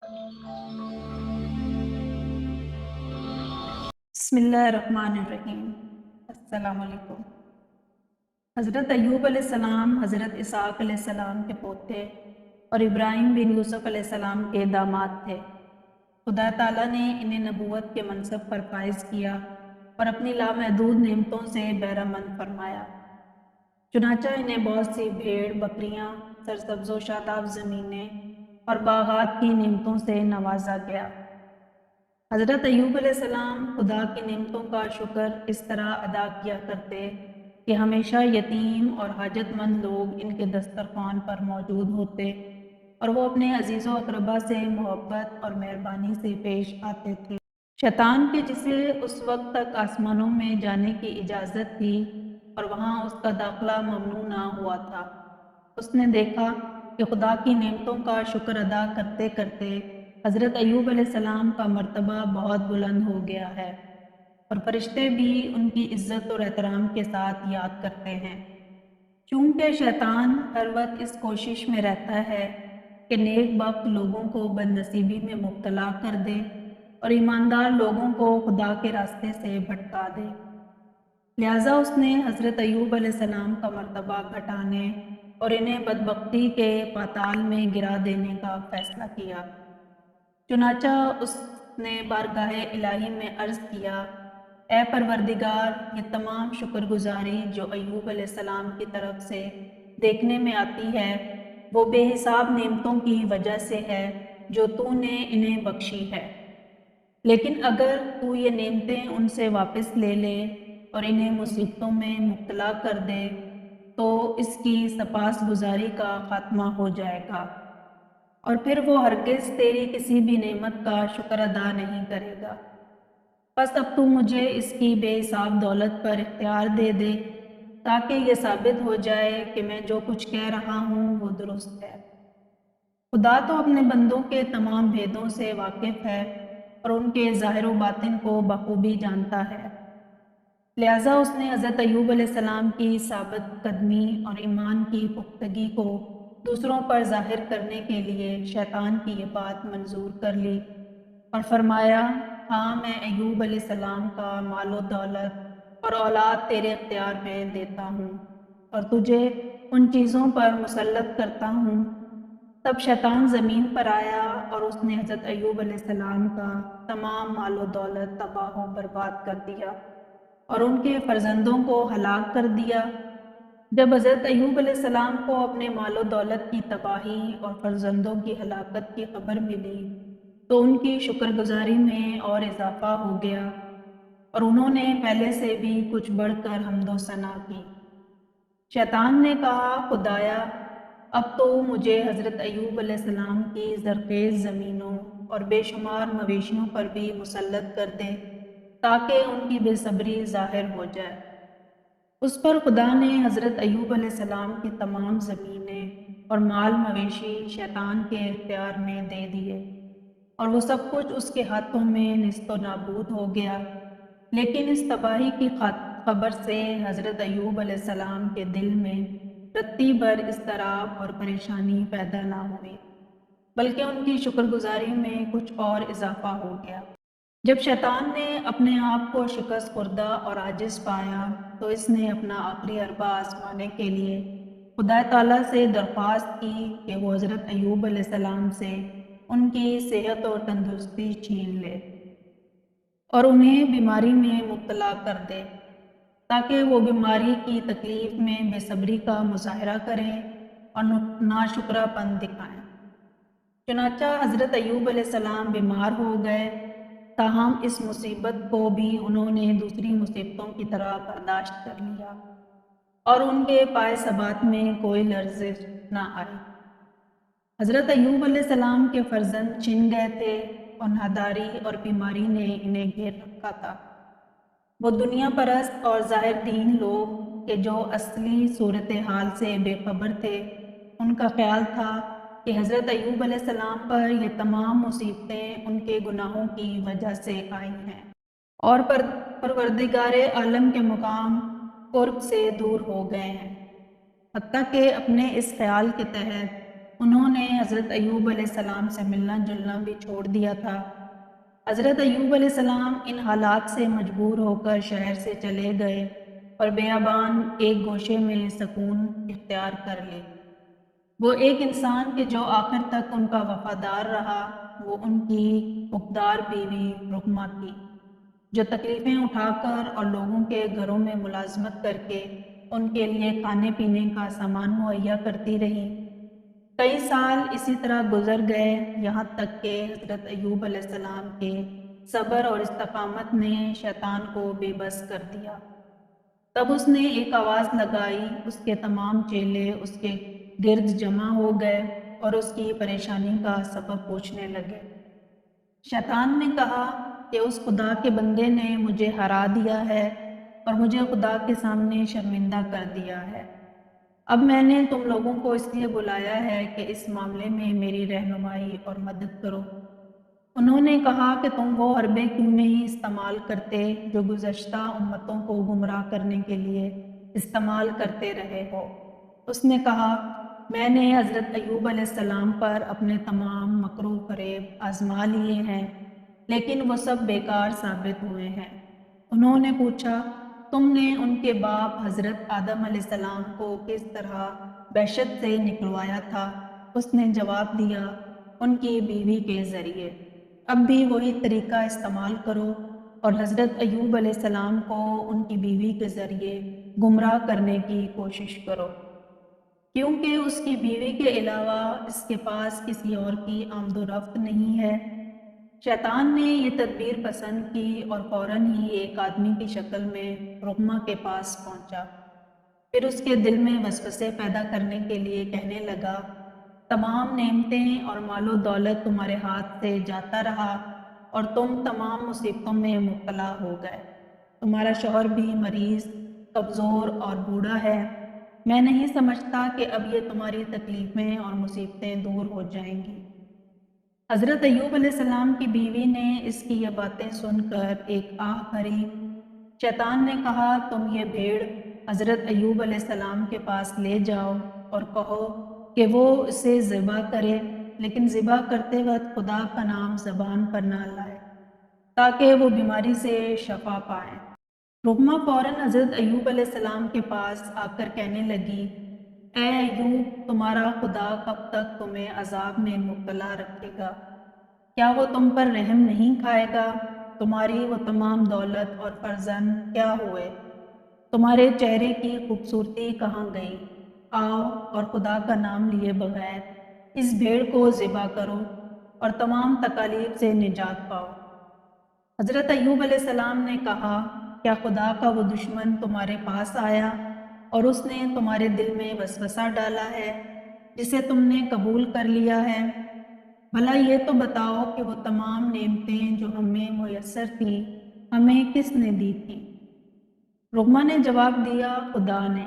بسم اللہ الرحمن الرحیم۔ السلام علیکم۔ حضرت ایوب علیہ السلام حضرت اسحاق علیہ السلام کے پوتے اور ابراہیم بن یوسف علیہ السلام کے داماد تھے۔ خدا تعالیٰ نے انہیں نبوت کے منصب پر فائز کیا اور اپنی لامحدود نعمتوں سے بہرہ مند فرمایا۔ چنانچہ انہیں بہت سی بھیڑ بکریاں، سرسبز و شاداب زمینیں اور باغات کی نعمتوں سے نوازا گیا۔ حضرت ایوب علیہ السلام خدا کی نعمتوں کا شکر اس طرح ادا کیا کرتے کہ ہمیشہ یتیم اور حاجت مند لوگ ان کے دسترخوان پر موجود ہوتے اور وہ اپنے عزیز و اقربا سے محبت اور مہربانی سے پیش آتے تھے۔ شیطان کے جسے اس وقت تک آسمانوں میں جانے کی اجازت تھی اور وہاں اس کا داخلہ ممنوع نہ ہوا تھا، اس نے دیکھا کہ خدا کی نعمتوں کا شکر ادا کرتے کرتے حضرت ایوب علیہ السلام کا مرتبہ بہت بلند ہو گیا ہے اور فرشتے بھی ان کی عزت اور احترام کے ساتھ یاد کرتے ہیں۔ چونکہ شیطان ہر وقت اس کوشش میں رہتا ہے کہ نیک بخت لوگوں کو بد نصیبی میں مبتلا کر دے اور ایماندار لوگوں کو خدا کے راستے سے بھٹکا دے، لہٰذا اس نے حضرت ایوب علیہ السلام کا مرتبہ گھٹانے اور انہیں بدبختی کے پاتال میں گرا دینے کا فیصلہ کیا۔ چنانچہ اس نے بارگاہ الہی میں عرض کیا، اے پروردگار، یہ تمام شکر گزاری جو ایوب علیہ السلام کی طرف سے دیکھنے میں آتی ہے وہ بے حساب نعمتوں کی وجہ سے ہے جو تو نے انہیں بخشی ہے، لیکن اگر تو یہ نعمتیں ان سے واپس لے لے اور انہیں مصیبتوں میں مبتلا کر دے تو اس کی سپاس گزاری کا خاتمہ ہو جائے گا اور پھر وہ ہرگز تیری کسی بھی نعمت کا شکر ادا نہیں کرے گا۔ بس اب تو مجھے اس کی بے حساب دولت پر اختیار دے دے تاکہ یہ ثابت ہو جائے کہ میں جو کچھ کہہ رہا ہوں وہ درست ہے۔ خدا تو اپنے بندوں کے تمام بھیدوں سے واقف ہے اور ان کے ظاہر و باطن کو بخوبی جانتا ہے، لہٰذا اس نے حضرت ایوب علیہ السلام کی ثابت قدمی اور ایمان کی پختگی کو دوسروں پر ظاہر کرنے کے لیے شیطان کی یہ بات منظور کر لی اور فرمایا، ہاں میں ایوب علیہ السلام کا مال و دولت اور اولاد تیرے اختیار میں دیتا ہوں اور تجھے ان چیزوں پر مسلط کرتا ہوں۔ تب شیطان زمین پر آیا اور اس نے حضرت ایوب علیہ السلام کا تمام مال و دولت تباہ و برباد کر دیا اور ان کے فرزندوں کو ہلاک کر دیا۔ جب حضرت ایوب علیہ السلام کو اپنے مال و دولت کی تباہی اور فرزندوں کی ہلاکت کی خبر ملی تو ان کی شکر گزاری میں اور اضافہ ہو گیا اور انہوں نے پہلے سے بھی کچھ بڑھ کر حمد و ثنا کی۔ شیطان نے کہا، خدایا، اب تو مجھے حضرت ایوب علیہ السلام کی زرخیز زمینوں اور بے شمار مویشیوں پر بھی مسلط کر دے تاکہ ان کی بے صبری ظاہر ہو جائے۔ اس پر خدا نے حضرت ایوب علیہ السلام کی تمام زمینیں اور مال مویشی شیطان کے اختیار میں دے دیے اور وہ سب کچھ اس کے ہاتھوں میں نیست و نابود ہو گیا، لیکن اس تباہی کی خبر سے حضرت ایوب علیہ السلام کے دل میں رتی بھر اضطراب اور پریشانی پیدا نہ ہوئی، بلکہ ان کی شکر گزاری میں کچھ اور اضافہ ہو گیا۔ جب شیطان نے اپنے آپ کو شکست خوردہ اور عاجز پایا تو اس نے اپنا آخری حربہ آزمانے کے لیے خدا تعالیٰ سے درخواست کی کہ وہ حضرت ایوب علیہ السلام سے ان کی صحت اور تندرستی چھین لے اور انہیں بیماری میں مبتلا کر دے تاکہ وہ بیماری کی تکلیف میں بے صبری کا مظاہرہ کریں اور ناشکرہ پن دکھائیں۔ چنانچہ حضرت ایوب علیہ السلام بیمار ہو گئے، تاہم اس مصیبت کو بھی انہوں نے دوسری مصیبتوں کی طرح برداشت کر لیا اور ان کے پائے ثبات میں کوئی لرزش نہ آئی۔ حضرت ایوب علیہ السلام کے فرزند چھن گئے تھے اور ناداری اور بیماری نے انہیں گھیر رکھا تھا۔ وہ دنیا پرست اور ظاہر دین لوگ کہ جو اصلی صورتحال سے بے خبر تھے، ان کا خیال تھا کہ حضرت ایوب علیہ السلام پر یہ تمام مصیبتیں ان کے گناہوں کی وجہ سے آئی ہیں اور پروردگار عالم کے مقام قرب سے دور ہو گئے ہیں، حتیٰ کہ اپنے اس خیال کے تحت انہوں نے حضرت ایوب علیہ السلام سے ملنا جلنا بھی چھوڑ دیا تھا۔ حضرت ایوب علیہ السلام ان حالات سے مجبور ہو کر شہر سے چلے گئے اور بیابان ایک گوشے میں سکون اختیار کر لی۔ وہ ایک انسان کہ جو آخر تک ان کا وفادار رہا، وہ ان کی حقدار بیوی رقمہ تھی، جو تکلیفیں اٹھا کر اور لوگوں کے گھروں میں ملازمت کر کے ان کے لیے کھانے پینے کا سامان مہیا کرتی رہی۔ کئی سال اسی طرح گزر گئے، یہاں تک کہ حضرت ایوب علیہ السلام کے صبر اور استقامت نے شیطان کو بے بس کر دیا۔ تب اس نے ایک آواز لگائی، اس کے تمام چیلے اس کے گرد جمع ہو گئے اور اس کی پریشانی کا سبب پوچھنے لگے۔ شیطان نے کہا کہ اس خدا کے بندے نے مجھے ہرا دیا ہے اور مجھے خدا کے سامنے شرمندہ کر دیا ہے۔ اب میں نے تم لوگوں کو اس لیے بلایا ہے کہ اس معاملے میں میری رہنمائی اور مدد کرو۔ انہوں نے کہا کہ تم وہ حربے کیوں نہیں استعمال کرتے جو گزشتہ امتوں کو گمراہ کرنے کے لیے استعمال کرتے رہے ہو۔ اس نے کہا، میں نے حضرت ایوب علیہ السلام پر اپنے تمام مکر و فریب آزما لیے ہیں، لیکن وہ سب بیکار ثابت ہوئے ہیں۔ انہوں نے پوچھا، تم نے ان کے باپ حضرت آدم علیہ السلام کو کس طرح بحشت سے نکلوایا تھا؟ اس نے جواب دیا، ان کی بیوی کے ذریعے۔ اب بھی وہی طریقہ استعمال کرو اور حضرت ایوب علیہ السلام کو ان کی بیوی کے ذریعے گمراہ کرنے کی کوشش کرو، کیونکہ اس کی بیوی کے علاوہ اس کے پاس کسی اور کی آمد و رفت نہیں ہے۔ شیطان نے یہ تدبیر پسند کی اور فوراً ہی ایک آدمی کی شکل میں رقمہ کے پاس پہنچا۔ پھر اس کے دل میں وسوسے پیدا کرنے کے لیے کہنے لگا، تمام نعمتیں اور مال و دولت تمہارے ہاتھ سے جاتا رہا اور تم تمام مصیبتوں میں مبتلا ہو گئے۔ تمہارا شوہر بھی مریض، کمزور اور بوڑھا ہے۔ میں نہیں سمجھتا کہ اب یہ تمہاری تکلیفیں اور مصیبتیں دور ہو جائیں گی۔ حضرت ایوب علیہ السلام کی بیوی نے اس کی یہ باتیں سن کر ایک آہ بھری۔ شیطان نے کہا، تم یہ بھیڑ حضرت ایوب علیہ السلام کے پاس لے جاؤ اور کہو کہ وہ اسے ذبح کرے، لیکن ذبح کرتے وقت خدا کا نام زبان پر نہ لائے، تاکہ وہ بیماری سے شفا پائیں۔ رقمہ فوراً حضرت ایوب علیہ السلام کے پاس آ کر کہنے لگی، اے ایوب، تمہارا خدا کب تک تمہیں عذاب میں مبتلا رکھے گا؟ کیا وہ تم پر رحم نہیں کھائے گا؟ تمہاری وہ تمام دولت اور فرزند کیا ہوئے؟ تمہارے چہرے کی خوبصورتی کہاں گئی؟ آؤ اور خدا کا نام لیے بغیر اس بھیڑ کو ذبح کرو اور تمام تکالیف سے نجات پاؤ۔ حضرت ایوب علیہ السلام نے کہا، کیا خدا کا وہ دشمن تمہارے پاس آیا اور اس نے تمہارے دل میں وسوسہ ڈالا ہے جسے تم نے قبول کر لیا ہے؟ بھلا یہ تو بتاؤ کہ وہ تمام نعمتیں جو ہمیں میسر تھیں ہمیں کس نے دی تھیں؟ رقمہ نے جواب دیا، خدا نے۔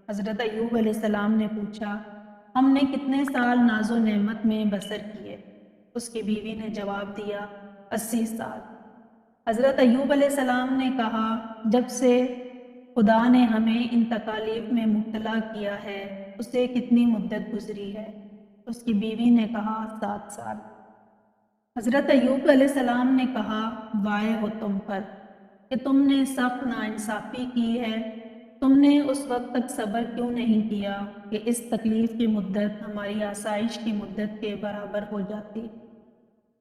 حضرت ایوب علیہ السلام نے پوچھا، ہم نے کتنے سال ناز و نعمت میں بسر کیے؟ اس کی بیوی نے جواب دیا، 80 سال۔ حضرت ایوب علیہ السلام نے کہا، جب سے خدا نے ہمیں ان تکالیف میں مبتلا کیا ہے اسے کتنی مدت گزری ہے؟ اس کی بیوی نے کہا، 7 سال۔ حضرت ایوب علیہ السلام نے کہا، وائے ہو تم پر کہ تم نے سخت ناانصافی کی ہے۔ تم نے اس وقت تک صبر کیوں نہیں کیا کہ اس تکلیف کی مدت ہماری آسائش کی مدت کے برابر ہو جاتی؟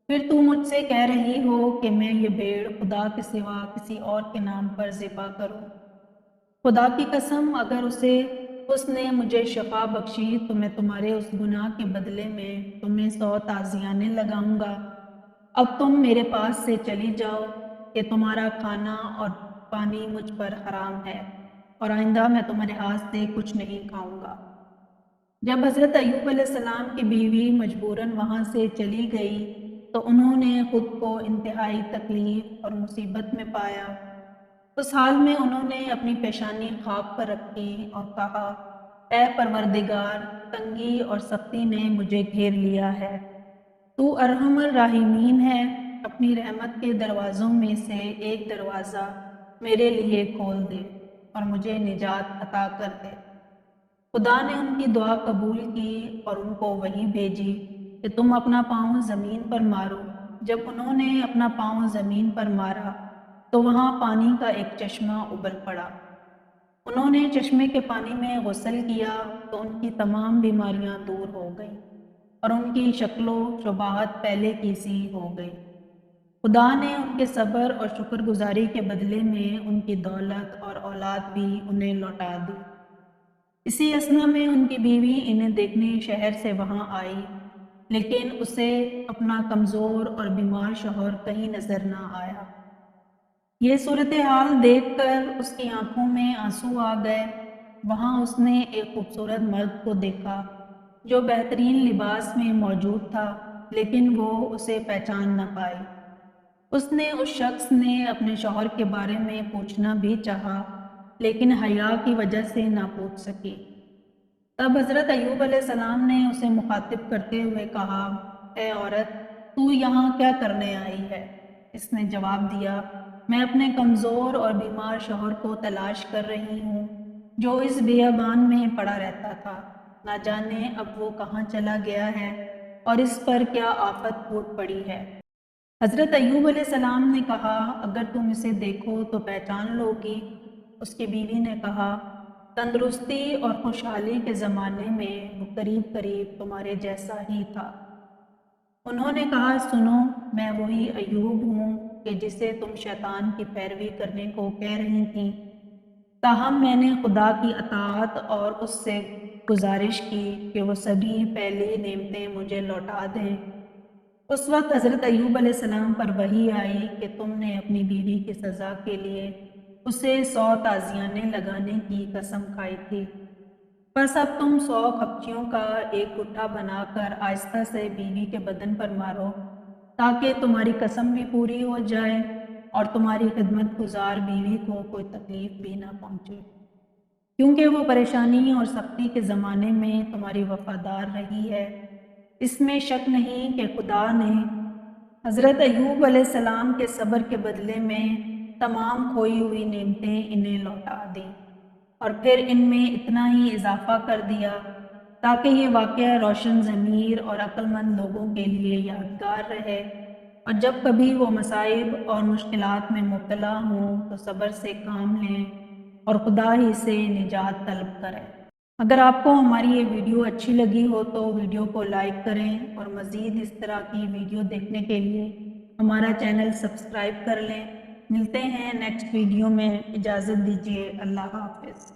پھر تم مجھ سے کہہ رہی ہو کہ میں یہ بھیڑ خدا کے سوا کسی اور کے نام پر ذبح کروں۔ خدا کی قسم، اگر اس نے مجھے شفا بخشی تو میں تمہارے اس گناہ کے بدلے میں تمہیں 100 تعزیانے لگاؤں گا۔ اب تم میرے پاس سے چلی جاؤ کہ تمہارا کھانا اور پانی مجھ پر حرام ہے اور آئندہ میں تمہارے ہاتھ سے کچھ نہیں کھاؤں گا۔ جب حضرت ایوب علیہ السلام کی بیوی مجبوراً وہاں سے چلی گئی تو انہوں نے خود کو انتہائی تکلیف اور مصیبت میں پایا۔ اس حال میں انہوں نے اپنی پیشانی خاک پر رکھی اور کہا، اے پروردگار، تنگی اور سختی نے مجھے گھیر لیا ہے۔ تو ارحم الراحمین ہے، اپنی رحمت کے دروازوں میں سے ایک دروازہ میرے لیے کھول دے اور مجھے نجات عطا کر دے۔ خدا نے ان کی دعا قبول کی اور ان کو وحی بھیجی کہ تم اپنا پاؤں زمین پر مارو۔ جب انہوں نے اپنا پاؤں زمین پر مارا تو وہاں پانی کا ایک چشمہ ابل پڑا۔ انہوں نے چشمے کے پانی میں غسل کیا تو ان کی تمام بیماریاں دور ہو گئیں اور ان کی شکل و شباہت پہلے کی سی ہو گئی۔ خدا نے ان کے صبر اور شکر گزاری کے بدلے میں ان کی دولت اور اولاد بھی انہیں لوٹا دی۔ اسی اثنا میں ان کی بیوی انہیں دیکھنے شہر سے وہاں آئی، لیکن اسے اپنا کمزور اور بیمار شوہر کہیں نظر نہ آیا۔ یہ صورتحال دیکھ کر اس کی آنکھوں میں آنسو آ گئے۔ وہاں اس نے ایک خوبصورت مرد کو دیکھا جو بہترین لباس میں موجود تھا، لیکن وہ اسے پہچان نہ پائی۔ اس نے اس شخص نے اپنے شوہر کے بارے میں پوچھنا بھی چاہا، لیکن حیا کی وجہ سے نہ پوچھ سکی۔ تب حضرت ایوب علیہ السلام نے اسے مخاطب کرتے ہوئے کہا، اے عورت، تو یہاں کیا کرنے آئی ہے؟ اس نے جواب دیا، میں اپنے کمزور اور بیمار شوہر کو تلاش کر رہی ہوں جو اس بیابان میں پڑا رہتا تھا۔ نہ جانے اب وہ کہاں چلا گیا ہے اور اس پر کیا آفت ٹوٹ پڑی ہے۔ حضرت ایوب علیہ السلام نے کہا، اگر تم اسے دیکھو تو پہچان لو گی۔ اس کی بیوی نے کہا، تندرستی اور خوشحالی کے زمانے میں وہ قریب قریب تمہارے جیسا ہی تھا۔ انہوں نے کہا، سنو، میں وہی ایوب ہوں کہ جسے تم شیطان کی پیروی کرنے کو کہہ رہی تھیں، تاہم میں نے خدا کی اطاعت اور اس سے گزارش کی کہ وہ سبھی پہلی نعمتیں مجھے لوٹا دیں۔ اس وقت حضرت ایوب علیہ السلام پر وحی آئی کہ تم نے اپنی بیوی کی سزا کے لیے اسے 100 تازیانے لگانے کی قسم کھائی تھی، بس اب تم 100 کھپچیوں کا ایک گٹھا بنا کر آہستہ سے بیوی کے بدن پر مارو تاکہ تمہاری قسم بھی پوری ہو جائے اور تمہاری خدمت گزار بیوی کو کوئی تکلیف بھی نہ پہنچے، کیونکہ وہ پریشانی اور سختی کے زمانے میں تمہاری وفادار رہی ہے۔ اس میں شک نہیں کہ خدا نے حضرت ایوب علیہ السلام کے صبر کے بدلے میں تمام کھوئی ہوئی نعمتیں انہیں لوٹا دیں اور پھر ان میں اتنا ہی اضافہ کر دیا تاکہ یہ واقعہ روشن ضمیر اور عقل مند لوگوں کے لیے یادگار رہے، اور جب کبھی وہ مصائب اور مشکلات میں مبتلا ہوں تو صبر سے کام لیں اور خدا ہی سے نجات طلب کریں۔ اگر آپ کو ہماری یہ ویڈیو اچھی لگی ہو تو ویڈیو کو لائک کریں اور مزید اس طرح کی ویڈیو دیکھنے کے لیے ہمارا چینل سبسکرائب کر لیں۔ ملتے ہیں نیکسٹ ویڈیو میں، اجازت دیجیے، اللہ حافظ۔